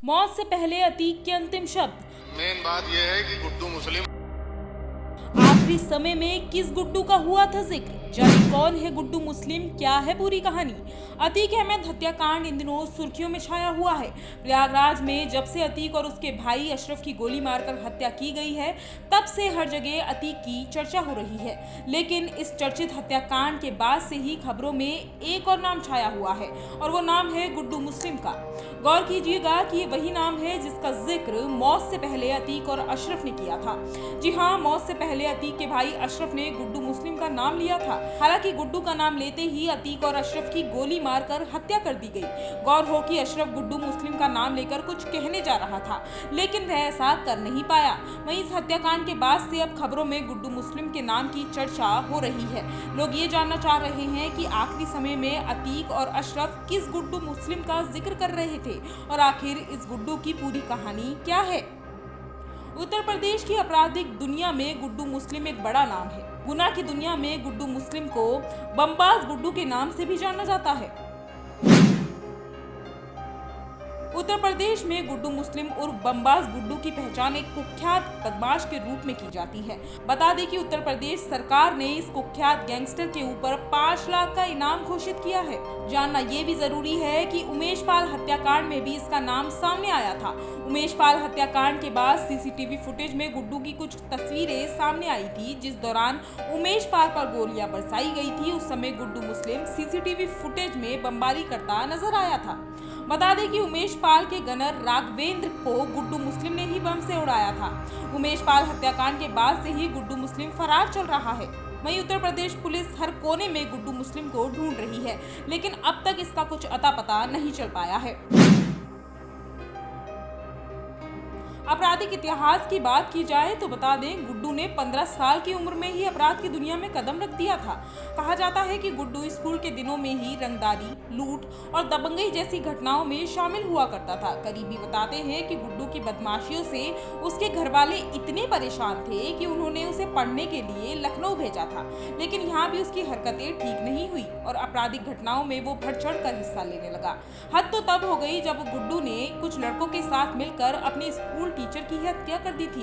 मौत से पहले अतीक के अंतिम शब्द। मेन बात यह है कि गुड्डू मुस्लिम। आखिरी समय में किस गुड्डू का हुआ था जिक्र, जाने कौन है गुड्डू मुस्लिम, क्या है पूरी कहानी। अतीक अहमद हत्याकांड इन दिनों सुर्खियों में छाया हुआ है। प्रयागराज में जब से अतीक और उसके भाई अशरफ की गोली मारकर हत्या की गई है, तब से हर जगह अतीक की चर्चा हो रही है। लेकिन इस चर्चित हत्याकांड के बाद से ही खबरों में एक और नाम छाया हुआ है, और वो नाम है गुड्डू मुस्लिम का। गौर कीजिएगा कि ये वही नाम है जिसका जिक्र मौत से पहले अतीक और अशरफ ने किया था। जी हाँ, मौत से पहले अतीक के भाई अशरफ ने गुड्डू मुस्लिम का नाम लिया था। हालांकि गुड्डू का नाम लेते ही अतीक और अशरफ की गोली मारकर हत्या कर दी गई। गौर हो कि अशरफ गुड्डू मुस्लिम का नाम लेकर कुछ कहने जा रहा था, लेकिन वह ऐसा कर नहीं पाया। वहीं इस हत्याकांड के बाद से अब खबरों में गुड्डू मुस्लिम के नाम की चर्चा हो रही है। लोग ये जानना चाह रहे हैं कि आखिरी समय में अतीक और अशरफ किस गुड्डू मुस्लिम का जिक्र कर रहे थे, और आखिर इस गुड्डू की पूरी कहानी क्या है। उत्तर प्रदेश की आपराधिक दुनिया में गुड्डू मुस्लिम एक बड़ा नाम है। गुना की दुनिया में गुड्डू मुस्लिम को बमबाज गुड्डू के नाम से भी जाना जाता है। उत्तर प्रदेश में गुड्डू मुस्लिम उर्फ बमबाज गुड्डू की पहचान एक कुख्यात बदमाश के रूप में की जाती है। बता दें कि उत्तर प्रदेश सरकार ने इस कुख्यात गैंगस्टर के ऊपर 5 लाख का इनाम घोषित किया है। जानना ये भी जरूरी है कि उमेश पाल हत्याकांड में भी इसका नाम सामने आया था। उमेश पाल हत्याकांड के बाद सीसीटीवी फुटेज में गुड्डू की कुछ तस्वीरें सामने आई थी, जिस दौरान उमेश पाल पर गोलियां बरसाई गई थी। उस समय गुड्डू मुस्लिम सीसीटीवी फुटेज में बमबारी करता नजर आया था। बता दें कि उमेश पाल के गनर राघवेंद्र को गुड्डू मुस्लिम ने ही बम से उड़ाया था। उमेश पाल हत्याकांड के बाद से ही गुड्डू मुस्लिम फरार चल रहा है। वहीं उत्तर प्रदेश पुलिस हर कोने में गुड्डू मुस्लिम को ढूंढ रही है, लेकिन अब तक इसका कुछ अता पता नहीं चल पाया है। आपराधिक इतिहास की बात की जाए तो बता दें, गुड्डू ने 15 साल की उम्र में ही अपराध की दुनिया में कदम रख दिया था। कहा जाता है कि गुड्डू स्कूल के दिनों में ही रंगदारी, लूट और दबंगई जैसी घटनाओं में शामिल हुआ करता था। करीबी बताते हैं कि गुड्डू की बदमाशियों से उसके घर वाले इतने परेशान थे कि उन्होंने उसे पढ़ने के लिए लखनऊ भेजा था। लेकिन यहाँ भी उसकी हरकतें ठीक नहीं हुई और आपराधिक घटनाओं में वो बढ़ चढ़ कर हिस्सा लेने लगा। हद तो तब हो गई जब गुड्डू ने कुछ लड़कों के साथ मिलकर अपने स्कूल टीचर की हत्या कर दी थी।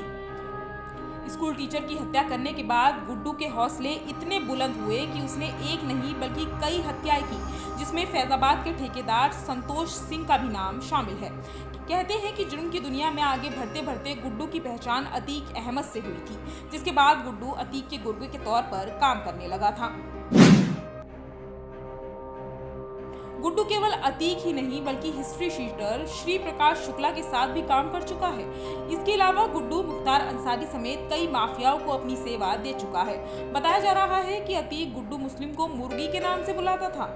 स्कूल टीचर की हत्या करने के बाद गुड्डू के हौसले इतने बुलंद हुए कि उसने एक नहीं बल्कि कई हत्याएं की, जिसमें फैजाबाद के ठेकेदार संतोष सिंह का भी नाम शामिल है। कहते हैं कि जुर्म की दुनिया में आगे बढ़ते बढ़ते गुड्डू की पहचान अतीक अहमद से हुई थी, जिसके बाद गुड्डू अतीक के गुर्गे के तौर पर काम करने लगा था। गुड्डू केवल अतीक ही नहीं बल्कि हिस्ट्री शीटर श्री प्रकाश शुक्ला के साथ भी काम कर चुका है। इसके अलावा गुड्डू मुख्तार अंसारी समेत कई माफियाओं को अपनी सेवा दे चुका है। बताया जा रहा है कि अतीक गुड्डू मुस्लिम को मुर्गी के नाम से बुलाता था।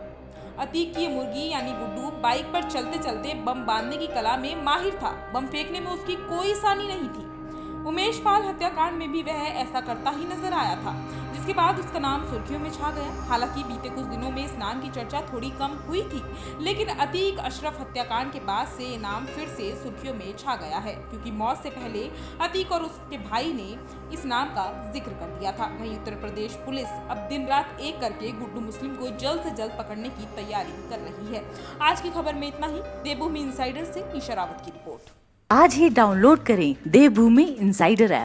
अतीक की मुर्गी यानी गुड्डू बाइक पर चलते चलते बम बांधने की कला में माहिर था। बम फेंकने में उसकी कोई सानी नहीं थी। उमेश पाल हत्याकांड में भी वह ऐसा करता ही नजर आया था, जिसके बाद उसका नाम सुर्खियों में छा गया। हालांकि बीते कुछ दिनों में इस नाम की चर्चा थोड़ी कम हुई थी, लेकिन अतीक अशरफ हत्याकांड के बाद से ये नाम फिर से सुर्खियों में छा गया है, क्योंकि मौत से पहले अतीक और उसके भाई ने इस नाम का जिक्र कर दिया था। वहीं उत्तर प्रदेश पुलिस अब दिन रात एक करके गुड्डू मुस्लिम को जल्द से जल्द पकड़ने की तैयारी कर रही है। आज की खबर में इतना ही। देवभूमि इनसाइडर से ईशा रावत की रिपोर्ट। आज ही डाउनलोड करें देवभूमि इनसाइडर ऐप।